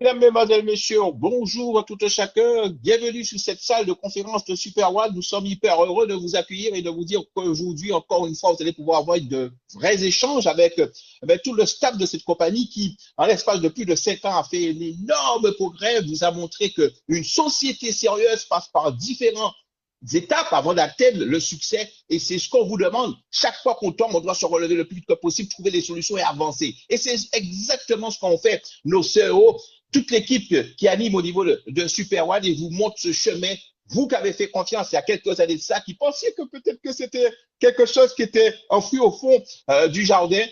Mesdames, Mesdemoiselles, Messieurs, bonjour à tout un chacun. Bienvenue sur cette salle de conférence de Super One. Nous sommes hyper heureux de vous accueillir et de vous dire qu'aujourd'hui, encore une fois, vous allez pouvoir avoir de vrais échanges avec tout le staff de cette compagnie qui, en l'espace de plus de 5 ans, a fait un énorme progrès, vous a montré qu'une société sérieuse passe par différents étapes avant d'atteindre le succès. Et c'est ce qu'on vous demande. Chaque fois qu'on tombe, on doit se relever le plus vite que possible, trouver des solutions et avancer. Et c'est exactement ce qu'on fait, nos CEO, toute l'équipe qui anime au niveau de Super One et vous montre ce chemin. Vous qui avez fait confiance il y a quelques années de ça, qui pensiez que peut-être que c'était quelque chose qui était enfoui au fond du jardin,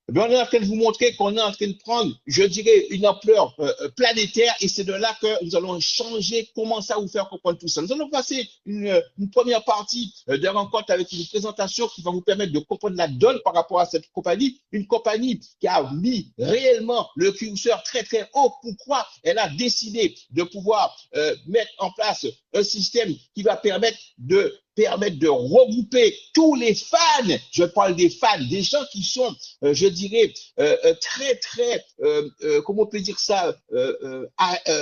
eh on est en train de vous montrer qu'on est en train de prendre, je dirais, une ampleur planétaire et c'est de là que nous allons changer, commencer à vous faire comprendre tout ça. Nous allons passer une première partie de rencontre avec une présentation qui va vous permettre de comprendre la donne par rapport à cette compagnie, une compagnie qui a mis réellement le curseur très très haut. Pourquoi elle a décidé de pouvoir mettre en place un système qui va permettre de regrouper tous les fans, je parle des fans, des gens qui sont, je dirais, très, très, comment on peut dire ça,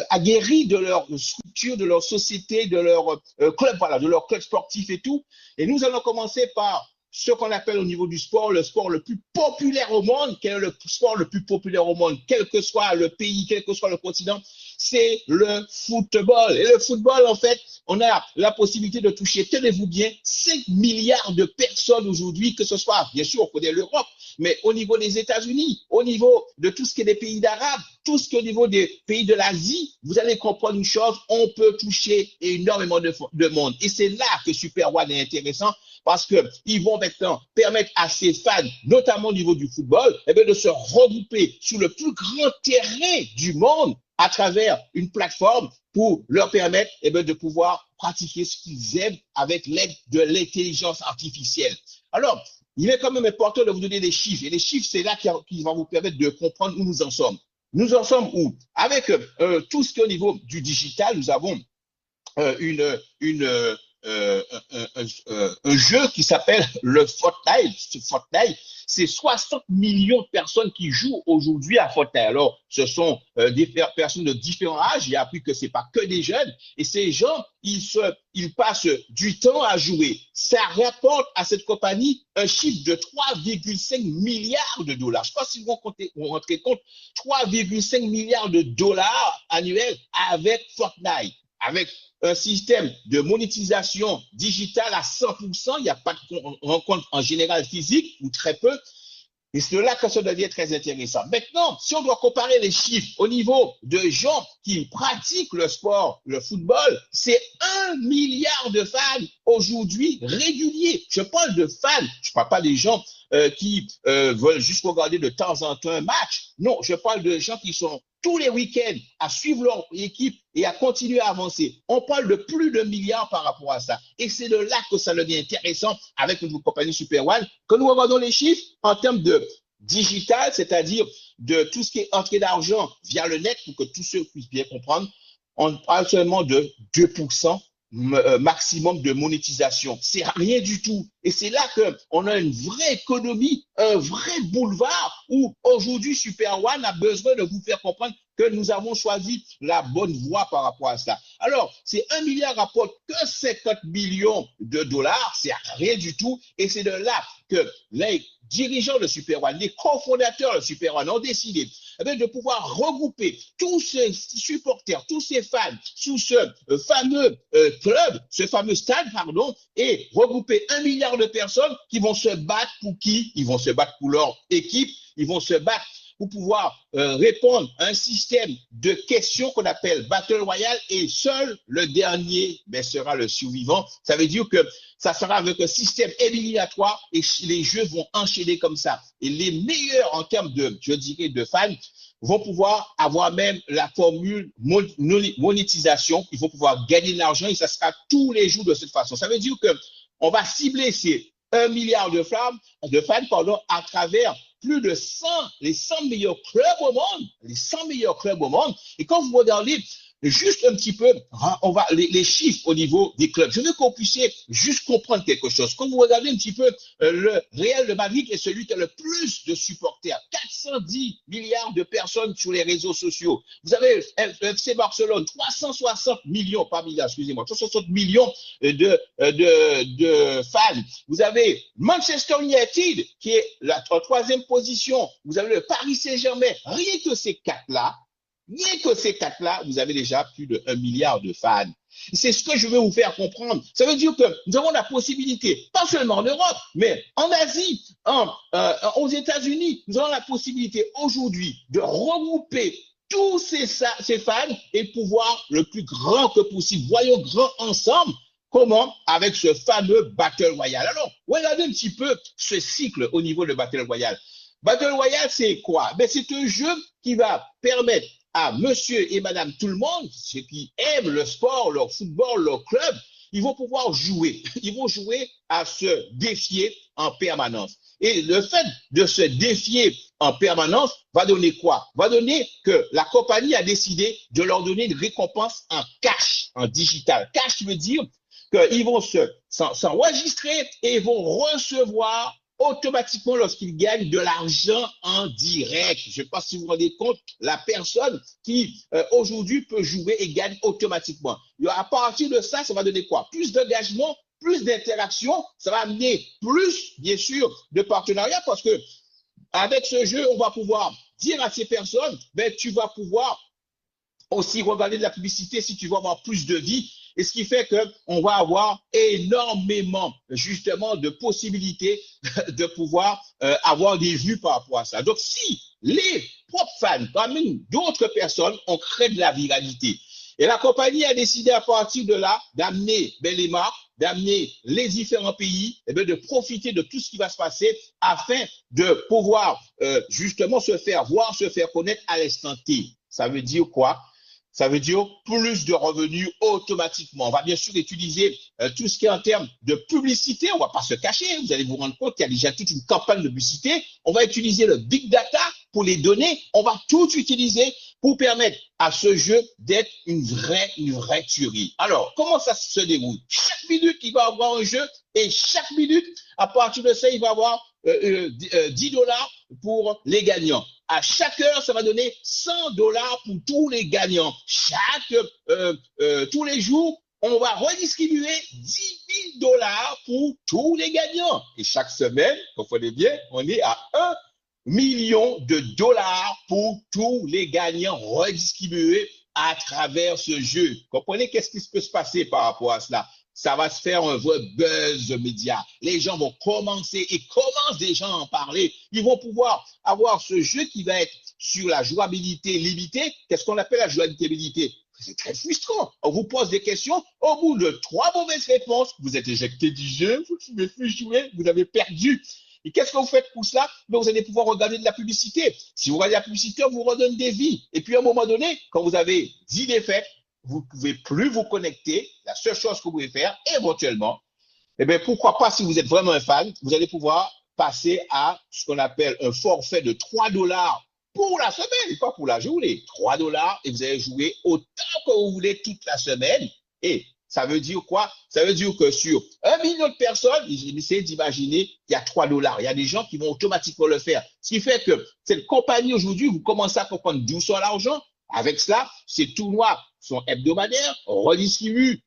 aguerris de leur structure, de leur société, de leur club, voilà, de leur club sportif et tout. Et nous allons commencer par ce qu'on appelle au niveau du sport, le sport le plus populaire au monde. Quel est le sport le plus populaire au monde, quel que soit le pays, quel que soit le continent? C'est le football. Et le football, en fait, on a la possibilité de toucher, tenez-vous bien, 5 milliards de personnes aujourd'hui, que ce soit, bien sûr, on connaît l'Europe, mais au niveau des États-Unis, au niveau de tout ce qui est des pays d'Arabes, tout ce qui est au niveau des pays de l'Asie, vous allez comprendre une chose, on peut toucher énormément de monde. Et c'est là que Super One est intéressant parce qu'ils vont maintenant permettre à ces fans, notamment au niveau du football, eh bien, de se regrouper sur le plus grand terrain du monde à travers une plateforme pour leur permettre eh bien, de pouvoir pratiquer ce qu'ils aiment avec l'aide de l'intelligence artificielle. Alors, il est quand même important de vous donner des chiffres. Et les chiffres, c'est là qui vont vous permettre de comprendre où nous en sommes. Nous en sommes où? Avec tout ce qui est au niveau du digital, nous avons un jeu qui s'appelle le Fortnite. Fortnite, c'est 60 millions de personnes qui jouent aujourd'hui à Fortnite. Alors, ce sont des personnes de différents âges. J'ai appris que c'est pas que des jeunes. Et ces gens, ils passent du temps à jouer. Ça rapporte à cette compagnie un chiffre de 3,5 milliards de dollars. Je ne sais pas si vous rentrez compte, 3,5 milliards de dollars annuels avec Fortnite, avec un système de monétisation digitale à 100%. Il n'y a pas de rencontre en général physique ou très peu. Et c'est là que ça devient très intéressant. Maintenant, si on doit comparer les chiffres au niveau de gens qui pratiquent le sport, le football, c'est 1 milliard de fans aujourd'hui réguliers. Je parle de fans, je ne parle pas des gens qui veulent juste regarder de temps en temps un match. Non, je parle de gens qui sont tous les week-ends à suivre leur équipe et à continuer à avancer. On parle de plus de milliards par rapport à ça. Et c'est de là que ça devient intéressant avec une compagnie Super One. Quand nous regardons les chiffres en termes de digital, c'est-à-dire de tout ce qui est entrée d'argent via le net pour que tous ceux puissent bien comprendre, on parle seulement de 2% maximum de monétisation. C'est rien du tout. Et c'est là qu'on a une vraie économie, un vrai boulevard où aujourd'hui Super One a besoin de vous faire comprendre que nous avons choisi la bonne voie par rapport à ça. Alors, c'est 1 milliard rapporte que 50 millions de dollars, c'est rien du tout. Et c'est de là que les dirigeants de Super One, les cofondateurs de Super One ont décidé de pouvoir regrouper tous ces supporters, tous ces fans sous ce fameux club, ce fameux stade, pardon, et regrouper 1 milliard de personnes qui vont se battre pour qui? Ils vont se battre pour leur équipe, ils vont se battre pour pouvoir répondre à un système de questions qu'on appelle Battle Royale et seul le dernier sera le survivant. Ça veut dire que ça sera avec un système éliminatoire et les jeux vont enchaîner comme ça. Et les meilleurs en termes de, je dirais, de fans vont pouvoir avoir même la formule monétisation. Ils vont pouvoir gagner de l'argent et ça sera tous les jours de cette façon. Ça veut dire que on va cibler ces 1 milliard de fans pardon, à travers plus de 100, les 100 meilleurs clubs au monde, les 100 meilleurs clubs au monde. Et quand vous regardez juste un petit peu, on va les chiffres au niveau des clubs. Je veux qu'on puisse juste comprendre quelque chose. Quand vous regardez un petit peu le Real de Madrid est celui qui a le plus de supporters, 410 milliards de personnes sur les réseaux sociaux. Vous avez FC Barcelone, 360 millions, pas milliards, excusez-moi, 360 millions de fans. Vous avez Manchester United qui est la troisième position. Vous avez le Paris Saint-Germain. Rien que ces quatre-là, vous avez déjà plus de 1 milliard de fans. C'est ce que je veux vous faire comprendre. Ça veut dire que nous avons la possibilité, pas seulement en Europe, mais en Asie, aux États-Unis, nous avons la possibilité aujourd'hui de regrouper tous ces fans et pouvoir le plus grand que possible. Voyons grand ensemble. Comment? Avec ce fameux Battle Royale. Alors, regardez un petit peu ce cycle au niveau de Battle Royale. Battle Royale, c'est quoi? Ben, c'est un jeu qui va permettre à monsieur et madame tout le monde, ceux qui aiment le sport, leur football, leur club, ils vont pouvoir jouer. Ils vont jouer à se défier en permanence. Et le fait de se défier en permanence va donner quoi? Va donner que la compagnie a décidé de leur donner une récompense en cash, en digital. Cash veut dire qu'ils vont s'enregistrer et vont recevoir automatiquement lorsqu'ils gagnent de l'argent en direct. Je ne sais pas si vous vous rendez compte, la personne qui aujourd'hui peut jouer et gagne automatiquement. À partir de ça, ça va donner quoi? Plus d'engagement, plus d'interaction, ça va amener plus, bien sûr, de partenariat parce que avec ce jeu, on va pouvoir dire à ces personnes, ben, tu vas pouvoir aussi regarder de la publicité si tu veux avoir plus de vie. Et ce qui fait qu'on va avoir énormément, justement, de possibilités de pouvoir avoir des vues par rapport à ça. Donc, si les propres fans ramènent d'autres personnes, on crée de la viralité. Et la compagnie a décidé à partir de là d'amener les marques, d'amener les différents pays, et bien de profiter de tout ce qui va se passer afin de pouvoir justement se faire voir, se faire connaître à l'instant T. Ça veut dire quoi? Ça veut dire plus de revenus automatiquement. On va bien sûr utiliser tout ce qui est en termes de publicité. On ne va pas se cacher. Vous allez vous rendre compte qu'il y a déjà toute une campagne de publicité. On va utiliser le big data pour les données. On va tout utiliser pour permettre à ce jeu d'être une vraie tuerie. Alors, comment ça se déroule? Chaque minute, il va y avoir un jeu et chaque minute, à partir de ça, il va y avoir 10 dollars pour les gagnants. À chaque heure, ça va donner 100 dollars pour tous les gagnants. Tous les jours, on va redistribuer 10 000 dollars pour tous les gagnants. Et chaque semaine, comprenez bien, on est à 1 million de dollars pour tous les gagnants redistribués à travers ce jeu. Comprenez qu'est-ce qui peut se passer par rapport à cela? Ça va se faire un vrai buzz média. Les gens vont commencer et commencent déjà à en parler. Ils vont pouvoir avoir ce jeu qui va être sur la jouabilité limitée. Qu'est-ce qu'on appelle la jouabilité limitée? C'est très frustrant. On vous pose des questions. Au bout de 3 mauvaises réponses, vous êtes éjecté du jeu. Vous ne pouvez plus jouer. Vous avez perdu. Et qu'est-ce que vous faites pour cela? Ben, vous allez pouvoir regarder de la publicité. Si vous regardez la publicité, on vous redonne des vies. Et puis à un moment donné, quand vous avez 10 défaites, vous ne pouvez plus vous connecter. La seule chose que vous pouvez faire, éventuellement, eh bien, pourquoi pas, si vous êtes vraiment un fan, vous allez pouvoir passer à ce qu'on appelle un forfait de 3 dollars pour la semaine, pas pour la journée. 3 dollars et vous allez jouer autant que vous voulez toute la semaine. Et ça veut dire quoi? Ça veut dire que sur 1 million de personnes, essayez d'imaginer qu'il y a 3 dollars. Il y a des gens qui vont automatiquement le faire. Ce qui fait que cette compagnie aujourd'hui, vous commencez à comprendre d'où sort l'argent. Avec cela, ces tournois sont hebdomadaires, on redistribue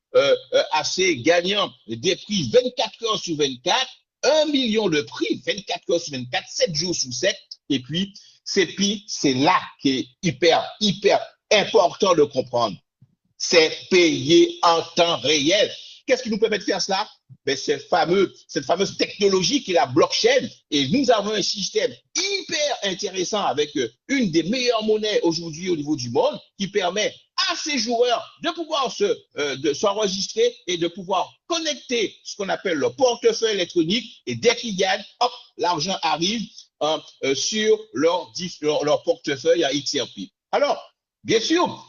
à ces gagnants des prix 24 heures sur 24, 1 million de prix, 24 heures sur 24, 7 jours sur 7. Et puis c'est là qui est hyper important de comprendre. C'est payé en temps réel. Qu'est-ce qui nous permet de faire cela? Ben, cette fameuse technologie qui est la blockchain. Et nous avons un système hyper intéressant avec une des meilleures monnaies aujourd'hui au niveau du monde qui permet à ces joueurs de pouvoir s'enregistrer et de pouvoir connecter ce qu'on appelle le portefeuille électronique. Et dès qu'ils gagnent, hop, l'argent arrive sur leur portefeuille à XRP. Alors, bien sûr,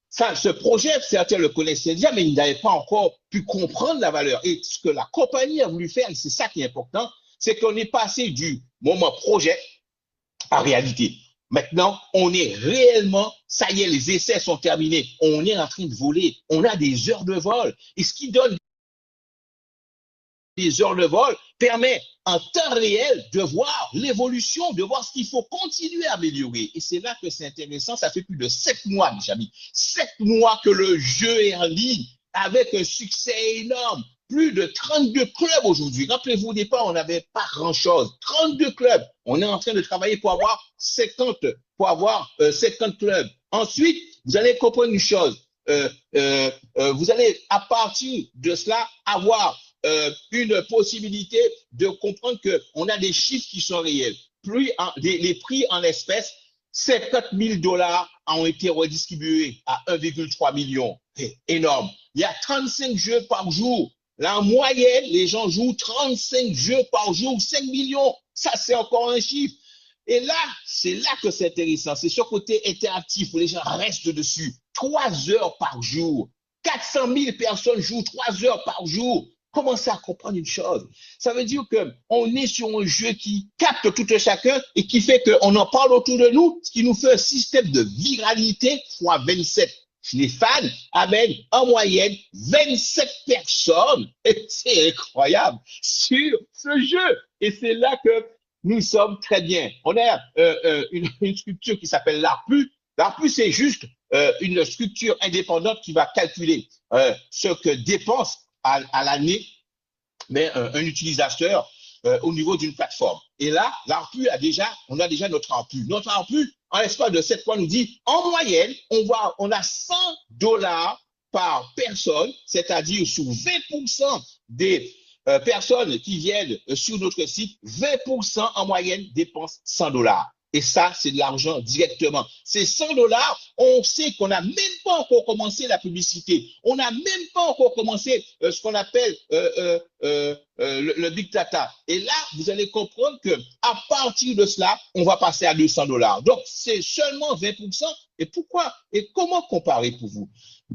ce projet, certains le connaissaient déjà, mais ils n'avaient pas encore pu comprendre la valeur. Et ce que la compagnie a voulu faire, et c'est ça qui est important, c'est qu'on est passé du moment projet à réalité. Maintenant, on est réellement, ça y est, les essais sont terminés. On est en train de voler. On a des heures de vol. Et ce qui donne des heures de vol permet en temps réel de voir l'évolution, de voir ce qu'il faut continuer à améliorer. Et c'est là que c'est intéressant. Ça fait plus de 7 mois, mes amis. 7 mois que le jeu est en ligne avec un succès énorme. Plus de 32 clubs aujourd'hui. Rappelez-vous, au départ, on n'avait pas grand-chose. 32 clubs. On est en train de travailler pour avoir 50 clubs. Ensuite, vous allez comprendre une chose. Vous allez, à partir de cela, avoir une possibilité de comprendre qu'on a des chiffres qui sont réels. Les prix en espèces, 50 000 dollars ont été redistribués à 1,3 million. C'est énorme. Il y a 35 jeux par jour. Là, en moyenne, les gens jouent 35 jeux par jour, 5 millions. Ça, c'est encore un chiffre. Et là, c'est là que c'est intéressant. C'est sur le côté interactif où les gens restent dessus. 3 heures par jour. 400 000 personnes jouent 3 heures par jour. Commencez à comprendre une chose. Ça veut dire qu'on est sur un jeu qui capte tout un chacun et qui fait qu'on en parle autour de nous, ce qui nous fait un système de viralité fois 27. Les fans amènent en moyenne 27 personnes, et c'est incroyable, sur ce jeu. Et c'est là que nous sommes très bien. On a une structure qui s'appelle l'ARPU. L'ARPU, c'est juste une structure indépendante qui va calculer ce que dépense à l'année mais un utilisateur au niveau d'une plateforme. Et là, on a déjà notre ARPU. Notre ARPU, en l'espace de 7 mois, nous dit, en moyenne, on a 100 dollars par personne, c'est-à-dire sur 20% des personnes qui viennent sur notre site, 20% en moyenne dépensent 100 dollars. Et ça, c'est de l'argent directement. Ces 100 dollars, on sait qu'on n'a même pas encore commencé la publicité. On n'a même pas encore commencé ce qu'on appelle le big data. Et là, vous allez comprendre que à partir de cela, on va passer à 200 dollars. Donc, c'est seulement 20%. Et pourquoi? Et comment comparer pour vous?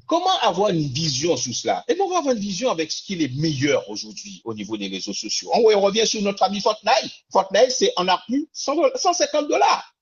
Comment avoir une vision sur cela? Et on va avoir une vision avec ce qui est meilleur aujourd'hui au niveau des réseaux sociaux. On revient sur notre ami Fortnite. Fortnite, c'est en ARPU 150 dollars.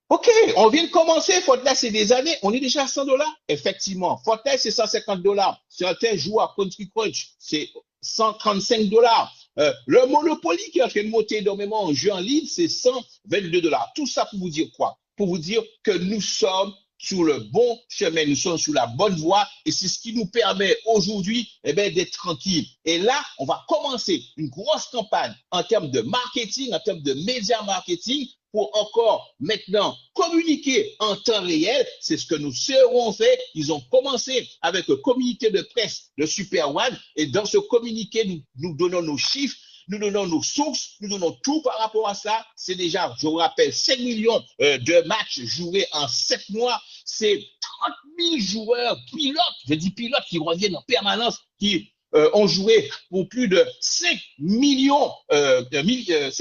OK, on vient de commencer. Fortnite, c'est des années. On est déjà à 100 dollars. Effectivement, Fortnite, c'est 150 dollars. Certains jouent à Country Crunch, c'est 135 dollars. Le Monopoly qui est en train de monter énormément en jeu en ligne, c'est 122 dollars. Tout ça pour vous dire quoi? Pour vous dire que nous sommes sur le bon chemin, nous sommes sur la bonne voie et c'est ce qui nous permet aujourd'hui d'être tranquille. Et là, on va commencer une grosse campagne en termes de marketing, en termes de média marketing pour encore maintenant communiquer en temps réel. C'est ce que nous serons fait. Ils ont commencé avec le communiqué de presse de Super One et dans ce communiqué, nous donnons nos chiffres. Nous donnons nos sources, nous donnons tout par rapport à ça. C'est déjà, je vous rappelle, 5 millions de matchs joués en 7 mois. C'est 30 000 joueurs pilotes, je dis pilotes qui reviennent en permanence, qui ont joué pour plus de 5 millions, 5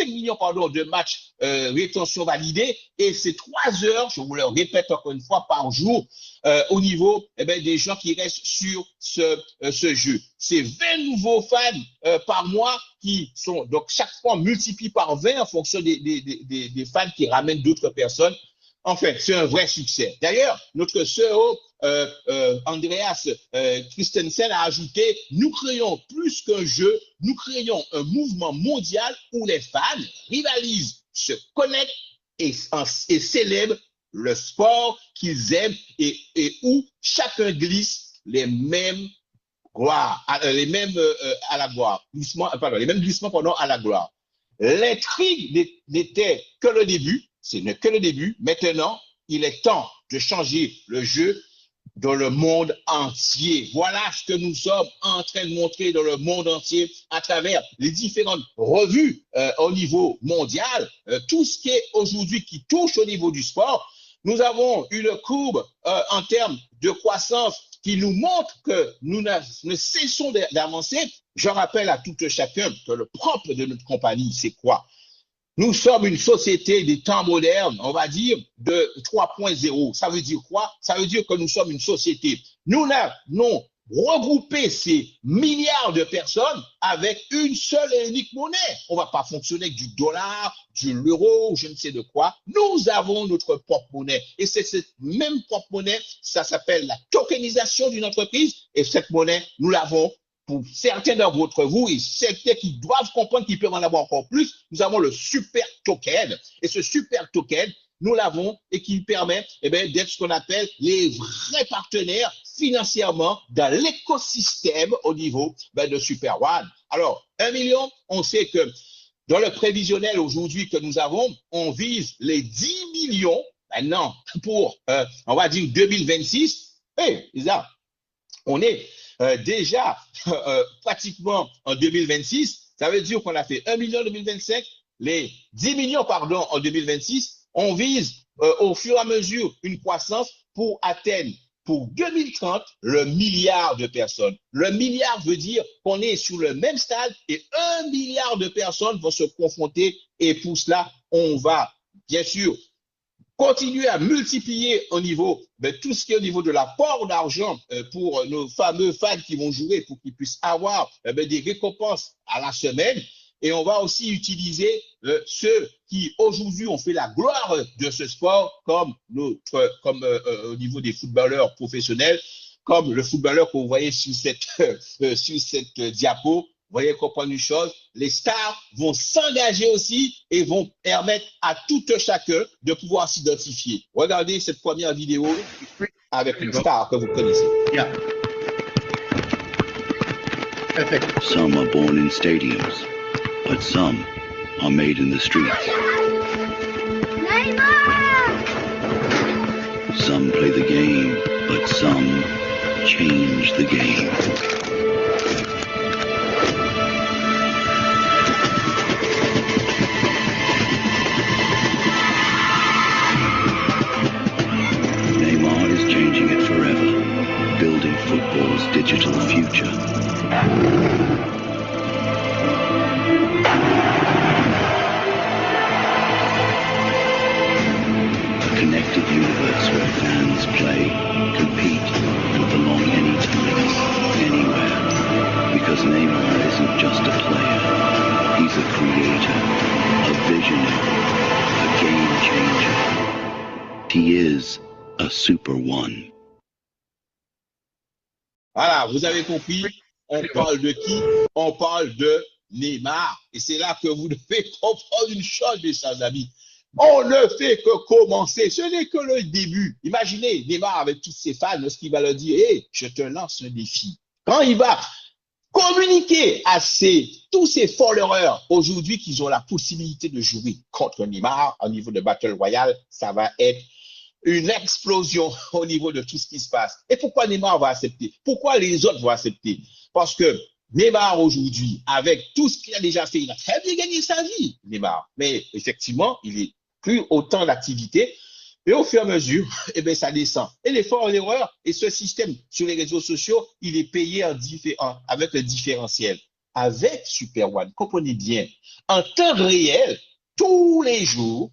millions de matchs rétention validés. Et c'est 3 heures, je vous le répète encore une fois, par jour au niveau des gens qui restent sur ce jeu. C'est 20 nouveaux fans par mois qui sont, donc chaque fois multiplié par 20 en fonction des fans qui ramènent d'autres personnes. Enfin, c'est un vrai succès. D'ailleurs, notre CEO, Andreas Christensen, a ajouté, nous créons plus qu'un jeu, nous créons un mouvement mondial où les fans rivalisent, se connectent et célèbrent le sport qu'ils aiment et où chacun glisse les mêmes gloires, les mêmes à la gloire, les mêmes glissements à la gloire. L'intrigue n'était que le début. Ce n'est que le début. Maintenant, il est temps de changer le jeu dans le monde entier. Voilà ce que nous sommes en train de montrer dans le monde entier à travers les différentes revues au niveau mondial. Tout ce qui est aujourd'hui qui touche au niveau du sport. Nous avons une courbe en termes de croissance qui nous montre que nous ne cessons d'avancer. Je rappelle à tout chacun que le propre de notre compagnie, c'est quoi? Nous sommes une société des temps modernes, on va dire, de 3.0. Ça veut dire quoi? Ça veut dire que nous sommes une société. Nous n'avons regrouper ces milliards de personnes avec une seule et unique monnaie. On ne va pas fonctionner avec du dollar, de l'euro, je ne sais de quoi. Nous avons notre propre monnaie. Et c'est cette même propre monnaie, ça s'appelle la tokenisation d'une entreprise. Et cette monnaie, nous l'avons pour certains d'entre vous et certains qui doivent comprendre qu'ils peuvent en avoir encore plus. Nous avons le super token. Et ce super token, nous l'avons et qui permet d'être ce qu'on appelle les vrais partenaires financièrement dans l'écosystème au niveau de Super One. Alors, 1 million, on sait que dans le prévisionnel aujourd'hui que nous avons, on vise les 10 millions maintenant pour, on va dire, 2026. Et Isa, on est déjà pratiquement en 2026. Ça veut dire qu'on a fait 1 million en 2025, les 10 millions, pardon, en 2026. On vise au fur et à mesure une croissance pour atteindre pour 2030 le milliard de personnes. Le milliard veut dire qu'on est sur le même stade et 1 milliard de personnes vont se confronter et pour cela, on va bien sûr continuer à multiplier au niveau tout ce qui est au niveau de l'apport d'argent pour nos fameux fans qui vont jouer pour qu'ils puissent avoir des récompenses à la semaine. Et on va aussi utiliser ceux qui aujourd'hui ont fait la gloire de ce sport, comme au niveau des footballeurs professionnels, comme le footballeur que vous voyez sur cette diapo. Vous voyez comprendre une chose, les stars vont s'engager aussi et vont permettre à tout chacun de pouvoir s'identifier. Regardez cette première vidéo avec une star que vous connaissez. Yeah. Perfect. Some are born in stadiums, but some are made in the streets. Neymar! Some play the game, but some change the game. Neymar is changing it forever, building football's digital future. A connected universe where fans play, compete, and belong anytime, anywhere. Because Neymar isn't just a player. He's a creator, a visionary, a game changer. He is a Super One. Voilà, vous avez compris, on parle de qui? On parle de Neymar. Et c'est là que vous devez comprendre une chose, mes chers amis. On ne fait que commencer. Ce n'est que le début. Imaginez Neymar avec tous ses fans, lorsqu'il va leur dire, hey, je te lance un défi. Quand il va communiquer à tous ces followers aujourd'hui qu'ils ont la possibilité de jouer contre Neymar au niveau de Battle Royale, ça va être une explosion au niveau de tout ce qui se passe. Et pourquoi Neymar va accepter? Pourquoi les autres vont accepter? Parce que Neymar aujourd'hui, avec tout ce qu'il a déjà fait, il a très bien gagné sa vie, Neymar. Mais effectivement, il n'est plus autant d'activité. Et au fur et à mesure, ça descend. Et l'effort et l'erreur, et ce système sur les réseaux sociaux, il est payé avec le différentiel. Avec Super One, comprenez bien, en temps réel, tous les jours,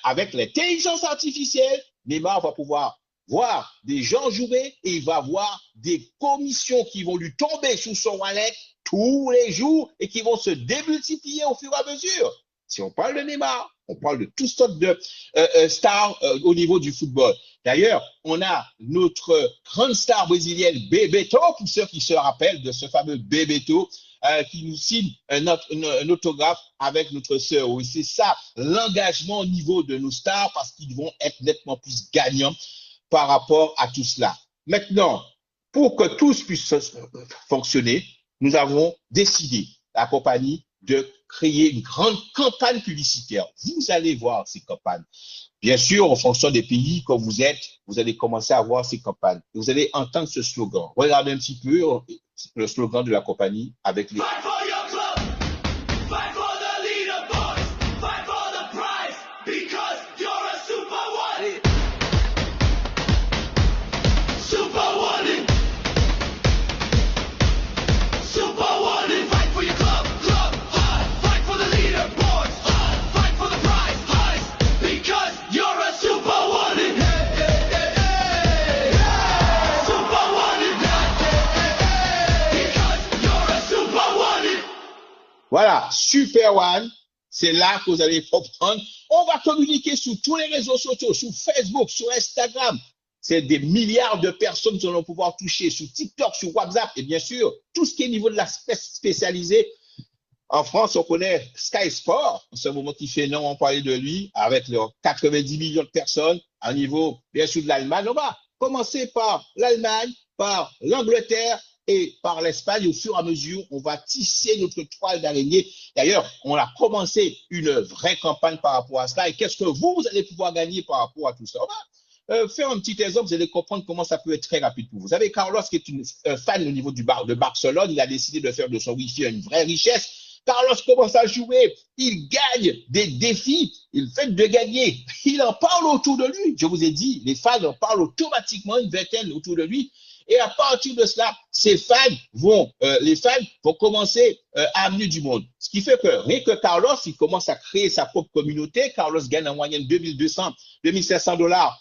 avec l'intelligence artificielle, Neymar va pouvoir voir des gens jouer et il va voir des commissions qui vont lui tomber sous son wallet tous les jours et qui vont se démultiplier au fur et à mesure. Si on parle de Neymar, on parle de toutes sortes de stars au niveau du football. D'ailleurs, on a notre grande star brésilienne Bebeto, pour ceux qui se rappellent de ce fameux Bebeto, qui nous signe un autographe avec notre sœur. Oui, c'est ça, l'engagement au niveau de nos stars, parce qu'ils vont être nettement plus gagnants par rapport à tout cela. Maintenant, pour que tous puissent fonctionner, nous avons décidé, la compagnie, de créer une grande campagne publicitaire. Vous allez voir ces campagnes. Bien sûr, en fonction des pays que vous êtes, vous allez commencer à voir ces campagnes. Vous allez entendre ce slogan. Regardez un petit peu le slogan de la compagnie avec les... Voilà, Super One, c'est là que vous allez comprendre. On va communiquer sur tous les réseaux sociaux, sur Facebook, sur Instagram. C'est des milliards de personnes qui vont pouvoir toucher sur TikTok, sur WhatsApp et bien sûr, tout ce qui est niveau de la spécialisée. En France, on connaît Sky Sport, en ce moment qui fait énormément parler de lui, avec leurs 90 millions de personnes, à niveau, bien sûr, de l'Allemagne. On va commencer par l'Allemagne, par l'Angleterre et par l'Espagne. Au fur et à mesure, on va tisser notre toile d'araignée. D'ailleurs, on a commencé une vraie campagne par rapport à cela. Et qu'est-ce que vous allez pouvoir gagner par rapport à tout ça? On va faire un petit exemple, vous allez comprendre comment ça peut être très rapide pour vous. Vous savez, Carlos, qui est un fan au niveau de Barcelone, il a décidé de faire de son Wi-Fi une vraie richesse. Carlos commence à jouer, il gagne des défis, il fait de gagner, il en parle autour de lui. Je vous ai dit, les fans en parlent automatiquement, une vingtaine autour de lui. Et à partir de cela, les fans vont commencer à amener du monde. Ce qui fait que rien que Carlos, il commence à créer sa propre communauté. Carlos gagne en moyenne 2200, 2500 dollars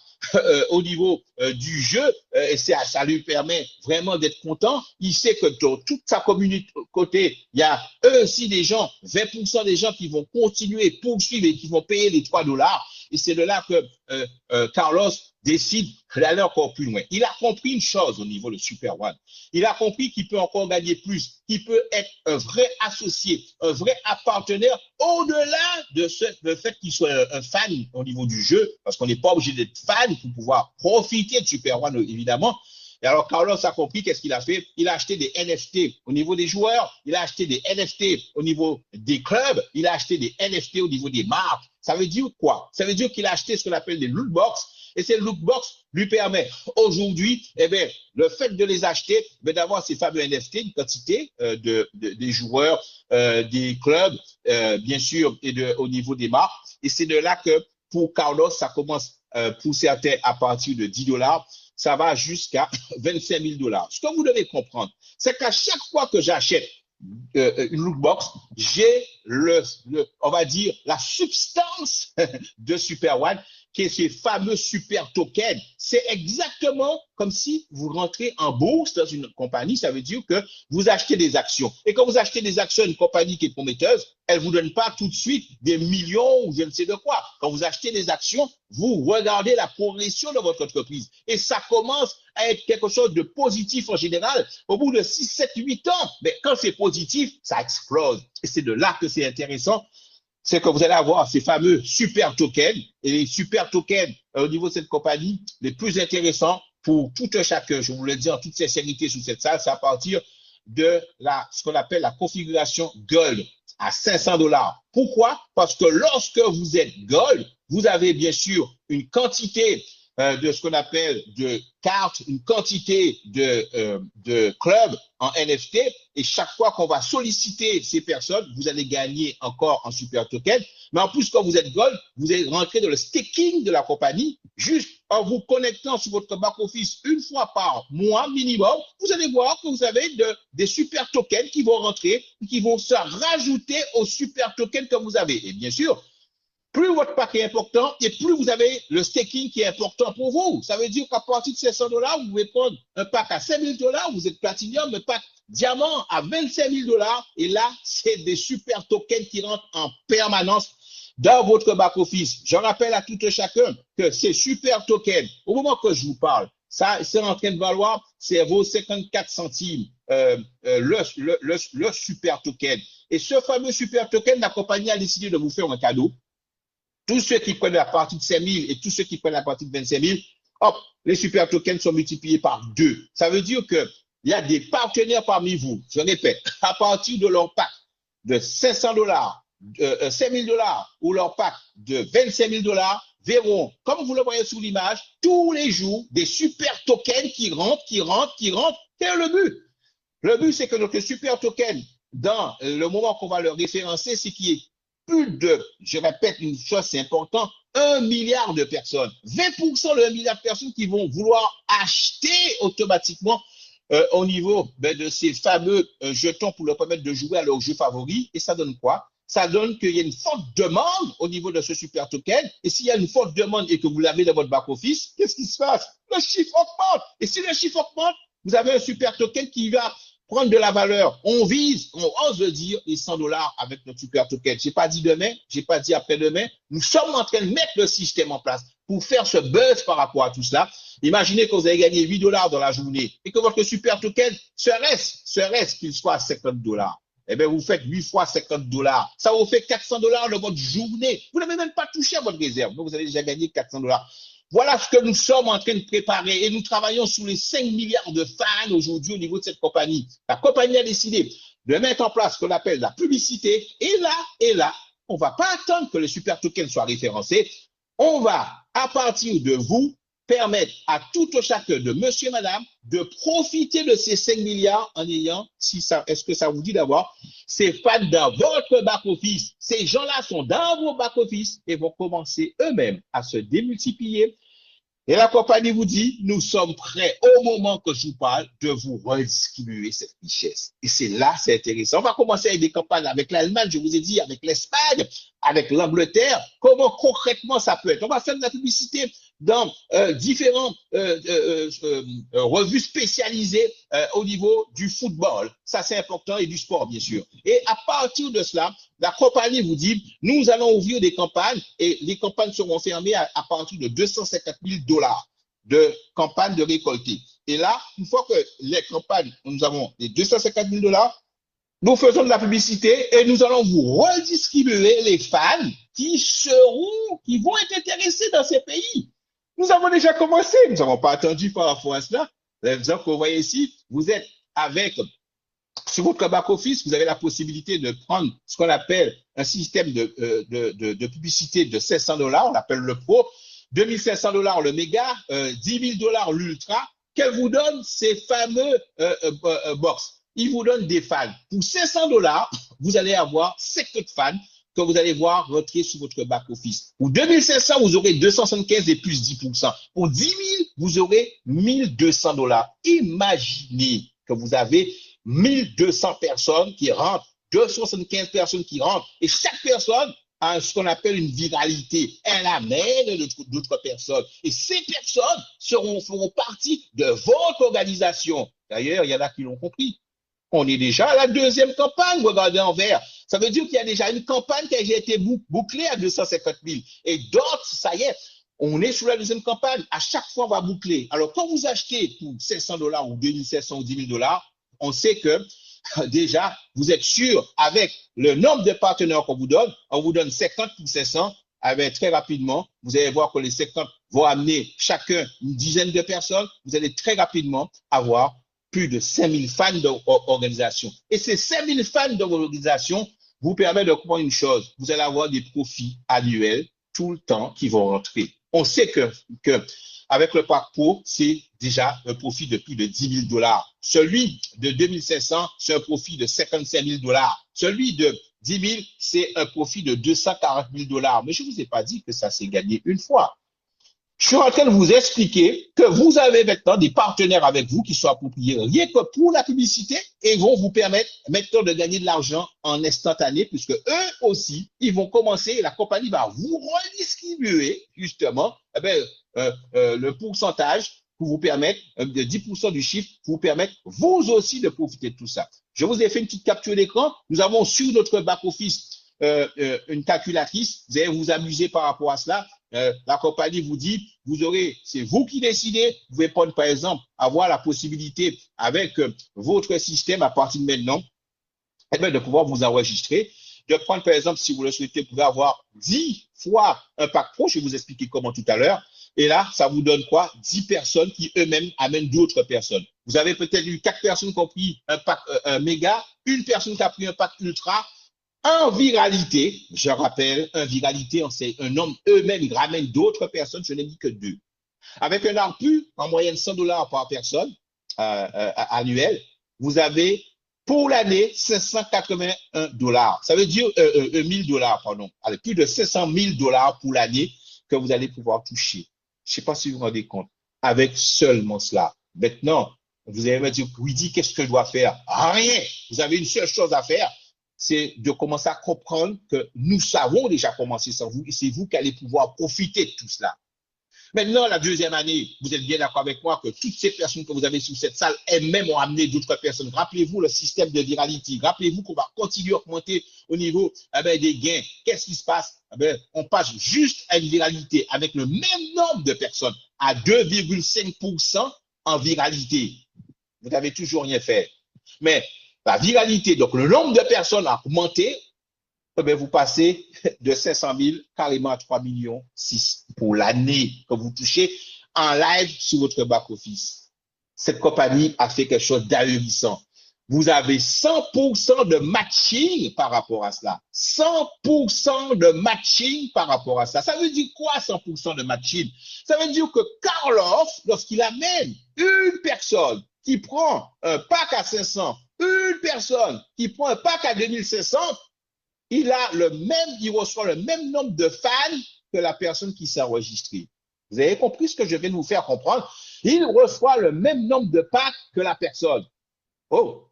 au niveau du jeu et ça lui permet vraiment d'être content. Il sait que dans toute sa communauté, il y a eux aussi des gens, 20% des gens qui vont continuer, poursuivre et qui vont payer les 3 dollars. Et c'est de là que Carlos décide d'aller encore plus loin. Il a compris une chose au niveau de Super One. Il a compris qu'il peut encore gagner plus, qu'il peut être un vrai associé, un vrai partenaire au-delà de le fait qu'il soit un fan au niveau du jeu, parce qu'on n'est pas obligé d'être fan pour pouvoir profiter de Super One, évidemment. Et alors, Carlos a compris qu'est-ce qu'il a fait. Il a acheté des NFT au niveau des joueurs, il a acheté des NFT au niveau des clubs, il a acheté des NFT au niveau des marques. Ça veut dire quoi? Ça veut dire qu'il a acheté ce qu'on appelle des loot box. Et ces loot box lui permet aujourd'hui, le fait de les acheter, d'avoir ces fameux NFT, une quantité des joueurs, des clubs, bien sûr, et au niveau des marques. Et c'est de là que pour Carlos, ça commence pour certains à partir de 10 dollars. Ça va jusqu'à 25 000 dollars. Ce que vous devez comprendre, c'est qu'à chaque fois que j'achète une lootbox, j'ai on va dire, la substance de Super One, qui est ces fameux super tokens. C'est exactement comme si vous rentrez en bourse dans une compagnie. Ça veut dire que vous achetez des actions. Et quand vous achetez des actions d'une compagnie qui est prometteuse, elle vous donne pas tout de suite des millions ou je ne sais de quoi. Quand vous achetez des actions, vous regardez la progression de votre entreprise. Et ça commence à être quelque chose de positif en général. Au bout de 6, 7, 8 ans, mais quand c'est positif, ça explose. Et c'est de là que c'est intéressant. C'est que vous allez avoir ces fameux super tokens. Et les super tokens au niveau de cette compagnie, les plus intéressants pour tout un chacun, je vous le dis en toute sincérité sur cette salle, c'est à partir de ce qu'on appelle la configuration Gold à 500 dollars. Pourquoi? Parce que lorsque vous êtes Gold, vous avez bien sûr une quantité de ce qu'on appelle de cartes, une quantité de clubs en NFT. Et chaque fois qu'on va solliciter ces personnes, vous allez gagner encore en super token. Mais en plus, quand vous êtes Gold, vous allez rentrer dans le staking de la compagnie. Juste en vous connectant sur votre back-office une fois par mois minimum, vous allez voir que vous avez des super tokens qui vont rentrer, qui vont se rajouter aux super tokens que vous avez. Et bien sûr, plus votre pack est important et plus vous avez le staking qui est important pour vous. Ça veut dire qu'à partir de 500 dollars, vous pouvez prendre un pack à 5 000 dollars, vous êtes Platinum, un pack Diamant à 25 000 dollars. Et là, c'est des super tokens qui rentrent en permanence dans votre back-office. Je rappelle à tout un chacun que ces super tokens, au moment que je vous parle, ça, c'est en train de valoir, c'est vos 54 centimes, le super token. Et ce fameux super token, la compagnie a décidé de vous faire un cadeau. Tous ceux qui prennent la partie de 5 000 et tous ceux qui prennent la partie de 25 000, hop, les super tokens sont multipliés par 2. Ça veut dire qu'il y a des partenaires parmi vous, je répète, à partir de leur pack de 500 dollars, 5 000 dollars ou leur pack de 25 000 dollars, verront, comme vous le voyez sous l'image, tous les jours des super tokens qui rentrent. Quel est le but? Le but, c'est que notre super token, dans le moment qu'on va le référencer, c'est qu'il y ait plus de, je répète une chose, c'est important, 1 milliard de personnes. 20% de 1 milliard de personnes qui vont vouloir acheter automatiquement au niveau de ces fameux jetons pour leur permettre de jouer à leur jeu favori. Et ça donne quoi? Ça donne qu'il y a une forte demande au niveau de ce super token. Et s'il y a une forte demande et que vous l'avez dans votre back-office, qu'est-ce qui se passe? Le chiffre augmente. Et si le chiffre augmente, vous avez un super token qui va prendre de la valeur. On ose le dire, les $100 avec notre super token. J'ai pas dit demain, j'ai pas dit après-demain. Nous sommes en train de mettre le système en place pour faire ce buzz par rapport à tout cela. Imaginez que vous avez gagné $8 dans la journée et que votre super token serait-ce qu'il soit à $50. Eh bien, vous faites 8 fois $50. Ça vous fait $400 de votre journée. Vous n'avez même pas touché à votre réserve. Donc, vous avez déjà gagné $400. Voilà ce que nous sommes en train de préparer et nous travaillons sur les 5 milliards de fans aujourd'hui au niveau de cette compagnie. La compagnie a décidé de mettre en place ce qu'on appelle la publicité et là, on ne va pas attendre que le super token soit référencé. On va, à partir de vous, permettre à tout au chacun de monsieur, madame, de profiter de ces 5 milliards en ayant, est-ce que ça vous dit d'avoir ces fans dans votre back-office? Ces gens-là sont dans vos back-office et vont commencer eux-mêmes à se démultiplier. Et la compagnie vous dit, nous sommes prêts au moment que je vous parle de vous redistribuer cette richesse. Et c'est là, c'est intéressant. On va commencer avec des campagnes avec l'Allemagne, je vous ai dit, avec l'Espagne, avec l'Angleterre. Comment concrètement ça peut être? On va faire de la publicité dans différentes revues spécialisées au niveau du football. Ça, c'est important, et du sport, bien sûr. Et à partir de cela, la compagnie vous dit, nous allons ouvrir des campagnes et les campagnes seront fermées à partir de $250 000 de campagnes de récolter. Et là, une fois que les campagnes, nous avons les $250 000, nous faisons de la publicité et nous allons vous redistribuer les fans qui vont être intéressés dans ces pays. Nous avons déjà commencé, nous n'avons pas attendu par rapport à cela. L'exemple que vous voyez ici, vous êtes sur votre back-office, vous avez la possibilité de prendre ce qu'on appelle un système de publicité de $500, on l'appelle le Pro, $2 500 le méga, $10 000 l'ultra, qu'elle vous donne ces fameux box. Il vous donne des fans. Pour $500, vous allez avoir 50 fans que vous allez voir rentrer sur votre back-office. Pour 2500, vous aurez 275 et plus 10%. Pour 10 000, vous aurez $1 200. Imaginez que vous avez 1200 personnes qui rentrent, 275 personnes qui rentrent, et chaque personne a ce qu'on appelle une viralité. Elle amène d'autres personnes. Et ces personnes feront partie de votre organisation. D'ailleurs, il y en a qui l'ont compris. On est déjà à la deuxième campagne, regardez en vert. Ça veut dire qu'il y a déjà une campagne qui a été bouclée à 250 000. Et d'autres, ça y est, on est sur la deuxième campagne. À chaque fois, on va boucler. Alors, quand vous achetez pour $500 ou 2500 ou $10 000, on sait que déjà, vous êtes sûr, avec le nombre de partenaires qu'on vous donne, on vous donne 50 pour 500. Avec, très rapidement, vous allez voir que les 50 vont amener chacun une dizaine de personnes. Vous allez très rapidement avoir plus de 5000 fans de l'organisation. Et ces 5000 fans de l'organisation vous permettent de comprendre une chose. Vous allez avoir des profits annuels tout le temps qui vont rentrer. On sait que avec le pack pro, c'est déjà un profit de plus de $10 000. Celui de 2500, c'est un profit de $55 000. Celui de 10 000, c'est un profit de $240 000. Mais je ne vous ai pas dit que ça s'est gagné une fois. Je suis en train de vous expliquer que vous avez maintenant des partenaires avec vous qui sont appropriés rien que pour la publicité et vont vous permettre maintenant de gagner de l'argent en instantané puisque eux aussi, ils vont commencer, la compagnie va vous redistribuer justement le pourcentage pour vous permettre, de 10% du chiffre pour vous permettre vous aussi de profiter de tout ça. Je vous ai fait une petite capture d'écran. Nous avons sur notre back-office une calculatrice. Vous allez vous amuser par rapport à cela. La compagnie vous dit, c'est vous qui décidez. Vous pouvez prendre, par exemple, avoir la possibilité avec votre système à partir de maintenant, de pouvoir vous enregistrer. De prendre, par exemple, si vous le souhaitez, vous pouvez avoir 10 fois un pack pro. Je vais vous expliquer comment tout à l'heure. Et là, ça vous donne quoi? 10 personnes qui eux-mêmes amènent d'autres personnes. Vous avez peut-être eu 4 personnes qui ont pris un pack méga, une personne qui a pris un pack ultra. En viralité, je rappelle, en viralité, c'est un homme eux-mêmes, ils ramènent d'autres personnes, je n'ai dit que 2. Avec un ARPU, en moyenne $100 par personne annuel, vous avez pour l'année $581. Ça veut dire $1000, pardon. Avec plus de $500 000 pour l'année que vous allez pouvoir toucher. Je ne sais pas si vous vous rendez compte. Avec seulement cela. Maintenant, vous allez me dire, oui, qu'est-ce que je dois faire? Rien. Vous avez une seule chose à faire. C'est de commencer à comprendre que nous savons déjà commencer sans vous et c'est vous qui allez pouvoir profiter de tout cela. Maintenant, la deuxième année, vous êtes bien d'accord avec moi que toutes ces personnes que vous avez sur cette salle, elles-mêmes ont amené d'autres personnes. Rappelez-vous le système de virality. Rappelez-vous qu'on va continuer à augmenter au niveau des gains. Qu'est-ce qui se passe? On passe juste à une viralité avec le même nombre de personnes, à 2,5% en viralité. Vous n'avez toujours rien fait. Mais la viralité, donc le nombre de personnes a augmenté, vous passez de 500 000 carrément à 3,6 millions pour l'année que vous touchez en live sur votre back-office. Cette compagnie a fait quelque chose d'ahurissant. Vous avez 100% de matching par rapport à cela. 100% de matching par rapport à ça. Ça veut dire quoi 100% de matching? Ça veut dire que Carlos, lorsqu'il amène une personne qui prend un pack à 500, une personne qui prend un pack à 2500, il reçoit le même nombre de fans que la personne qui s'est enregistrée. Vous avez compris ce que je viens de vous faire comprendre? Il reçoit le même nombre de packs que la personne. Oh,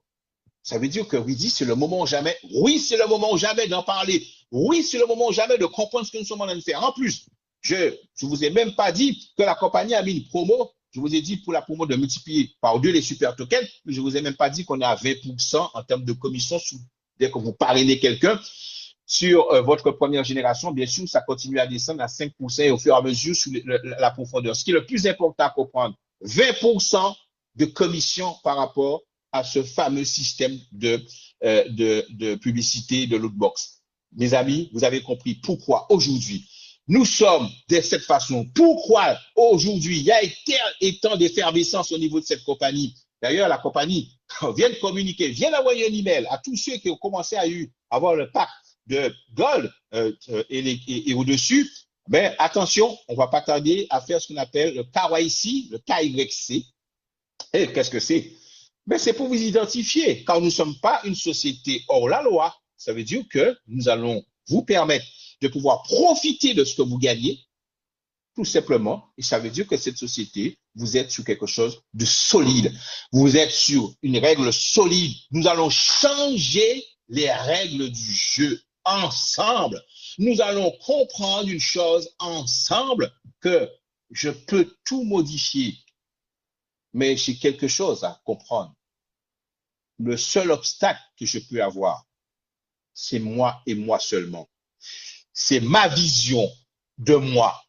ça veut dire que oui, c'est le moment ou jamais. Oui, c'est le moment ou jamais d'en parler. Oui, c'est le moment ou jamais de comprendre ce que nous sommes en train de faire. En plus, je ne vous ai même pas dit que la compagnie a mis une promo. Je vous ai dit pour la promo de multiplier par 2 les super tokens, mais je ne vous ai même pas dit qu'on est à 20% en termes de commission dès que vous parrainez quelqu'un. Sur votre première génération, bien sûr, ça continue à descendre à 5% et au fur et à mesure sur la profondeur. Ce qui est le plus important à comprendre, 20% de commission par rapport à ce fameux système de publicité de lootbox. Mes amis, vous avez compris pourquoi aujourd'hui nous sommes de cette façon. Pourquoi aujourd'hui il y a tant d'effervescence au niveau de cette compagnie. D'ailleurs, la compagnie vient de communiquer, vient d'envoyer un email à tous ceux qui ont commencé à avoir le pack de gold et au-dessus. Ben attention, on va pas tarder à faire ce qu'on appelle le KYC, le KYC. Et qu'est-ce que c'est? Ben, c'est pour vous identifier, car nous ne sommes pas une société hors la loi. Ça veut dire que nous allons vous permettre de pouvoir profiter de ce que vous gagnez, tout simplement. Et ça veut dire que cette société, vous êtes sur quelque chose de solide. Vous êtes sur une règle solide. Nous allons changer les règles du jeu ensemble. Nous allons comprendre une chose ensemble, que je peux tout modifier. Mais j'ai quelque chose à comprendre. Le seul obstacle que je peux avoir, c'est moi et moi seulement. C'est ma vision de moi.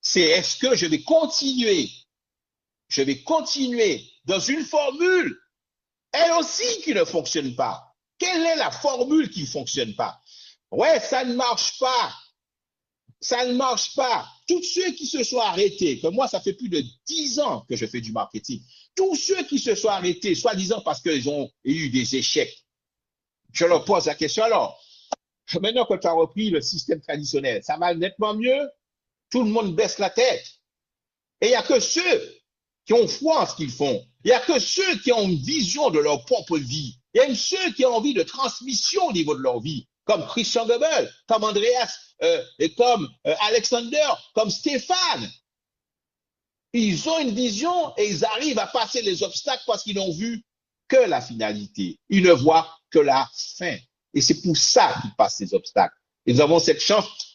C'est est-ce que je vais continuer dans une formule, elle aussi qui ne fonctionne pas. Quelle est la formule qui ne fonctionne pas? Ouais, ça ne marche pas. Ça ne marche pas. Tous ceux qui se sont arrêtés, comme moi, ça fait plus de 10 ans que je fais du marketing. Tous ceux qui se sont arrêtés, soi-disant parce qu'ils ont eu des échecs, je leur pose la question alors, maintenant que tu as repris le système traditionnel, ça va nettement mieux? Tout le monde baisse la tête. Et il n'y a que ceux qui ont foi en ce qu'ils font. Il n'y a que ceux qui ont une vision de leur propre vie. Il y a ceux qui ont envie de transmission au niveau de leur vie, comme Christian Goebel, comme Andreas, et comme Alexander, comme Stéphane. Ils ont une vision et ils arrivent à passer les obstacles parce qu'ils n'ont vu que la finalité. Ils ne voient que la fin. Et c'est pour ça qu'ils passent ces obstacles. Et nous avons cette chance